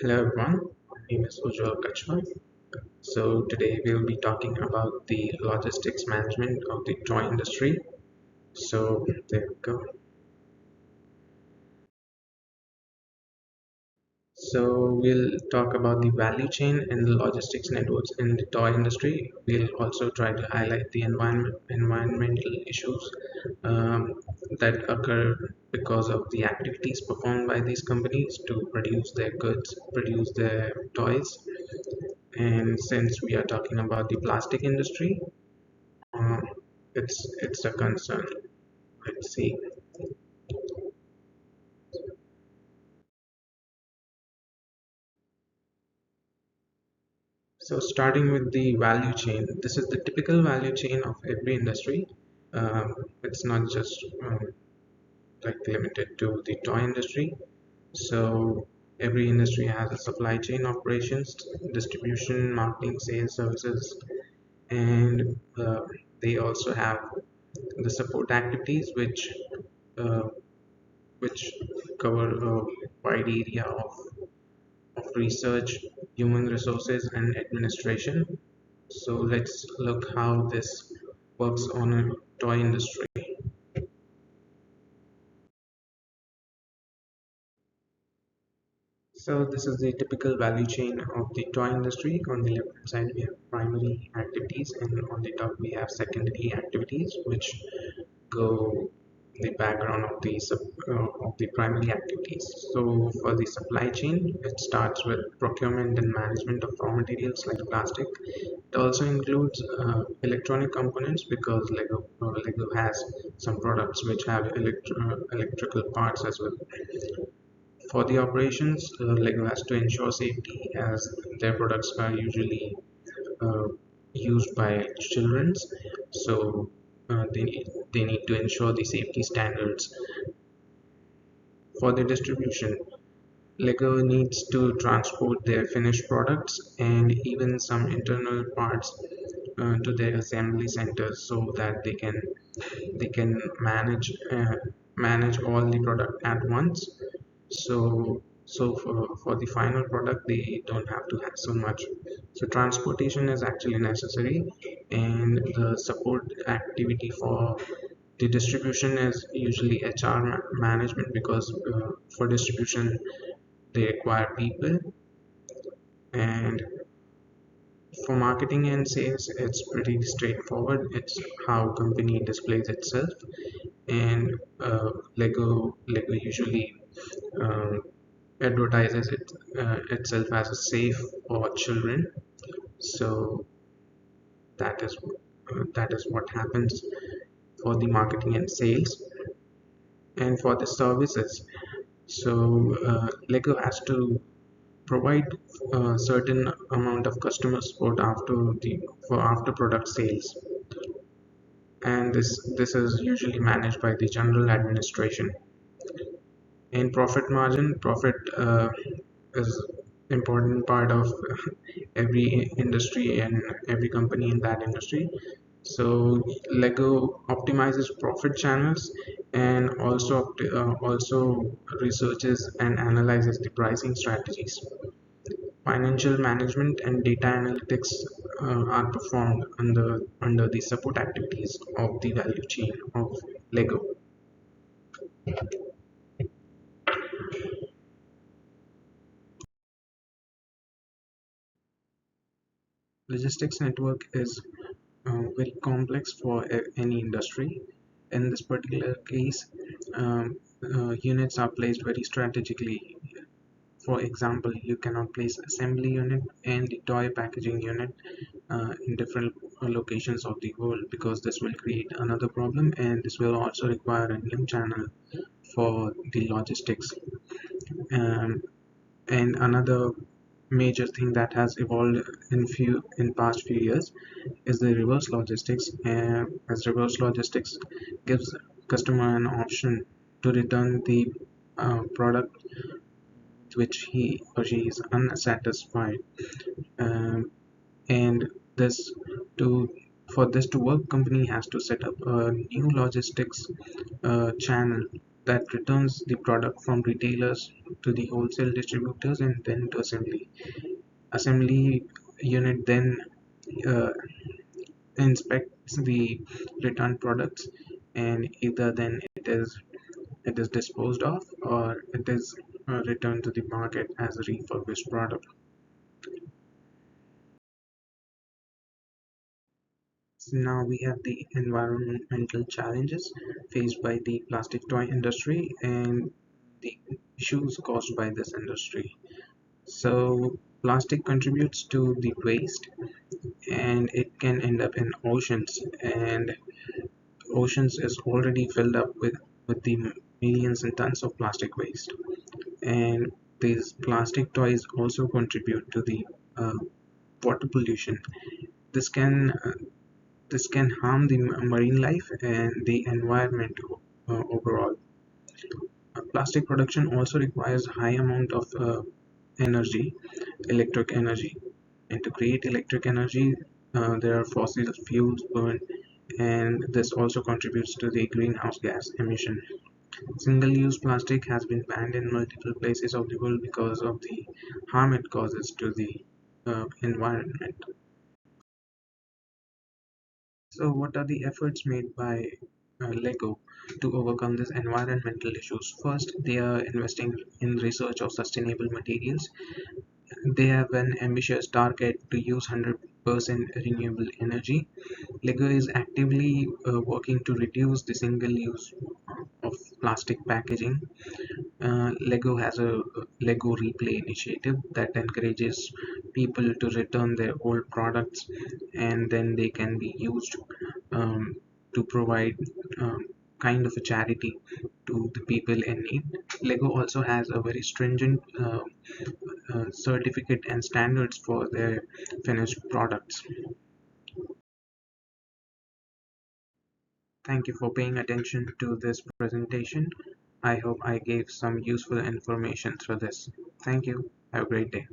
Hello everyone, my name is Ujjwal Kachhwah. So today we'll be talking about the logistics management of the toy industry. So there we go. So we'll talk about the value chain and the logistics networks in the toy industry. We'll also try to highlight the environmental issues that occur because of the activities performed by these companies to produce their goods, produce their toys. And since we are talking about the plastic industry, uh, it's a concern. Let's see. So starting with the value chain, this is the typical value chain of every industry. It's not just like limited to the toy industry. So every industry has a supply chain operations, distribution, marketing, sales, services, and they also have the support activities, uh, which cover a wide area of research, human resources, and administration. So let's look how this works on a toy industry. So this is the typical value chain of the toy industry. On the left hand side we have primary activities, and on the top we have secondary activities, which go the background of the primary activities. So for the supply chain, it starts with procurement and management of raw materials like plastic. It also includes electronic components because Lego has some products which have electrical parts as well. For the operations, Lego has to ensure safety as their products are usually uh, used by children. So they need to ensure the safety standards. For the distribution, Lego needs to transport their finished products and even some internal parts to their assembly centers so that they can manage all the product at once. So for the final product they don't have to have so much. So transportation is actually necessary, and the support activity for the distribution is usually HR management because for distribution they require people. And for marketing and sales, it's pretty straightforward. It's how company displays itself. And Lego usually um, advertises itself as a safe for children. So that is what happens for the marketing and sales. And for the services, so Lego has to provide a certain amount of customer support after product sales, and this is usually managed by the general administration. In profit margin, profit is important part of every industry and every company in that industry. So Lego optimizes profit channels and also researches and analyzes the pricing strategies. Financial management and data analytics are performed under the support activities of the value chain of Lego. Logistics network is very complex for any industry. In this particular case, units are placed very strategically. For example, you cannot place assembly unit and the toy packaging unit in different locations of the world, because this will create another problem, and this will also require a new channel for the logistics. Um, and another major thing that has evolved in past few years is the reverse logistics, as reverse logistics gives customer an option to return the product which he or she is unsatisfied. um, and this to for this to work, company has to set up a new logistics channel that returns the product from retailers to the wholesale distributors and then to assembly. Assembly unit then uh, inspects the returned products, and either then it is disposed of or it is returned to the market as a refurbished product. So now we have the environmental challenges faced by the plastic toy industry and the issues caused by this industry. So plastic contributes to the waste, and it can end up in oceans, and oceans is already filled up with the millions and tons of plastic waste. And these plastic toys also contribute to the uh, water pollution. This can uh, this can harm the marine life and the environment overall. Plastic production also requires high amount of energy, electric energy, and to create electric energy, there are fossil fuels burned, and this also contributes to the greenhouse gas emission. Single-use plastic has been banned in multiple places of the world because of the harm it causes to the environment. So, what are the efforts made by Lego to overcome these environmental issues? First, they are investing in research of sustainable materials. They have an ambitious target to use 100% renewable energy. Lego is actively working to reduce the single use of plastic packaging. Lego has a Lego Replay initiative that encourages people to return their old products, and then they can be used um, to provide um, kind of a charity to the people in need. Lego also has a very stringent certificate and standards for their finished products. Thank you for paying attention to this presentation. I hope I gave some useful information through this. Thank you. Have a great day.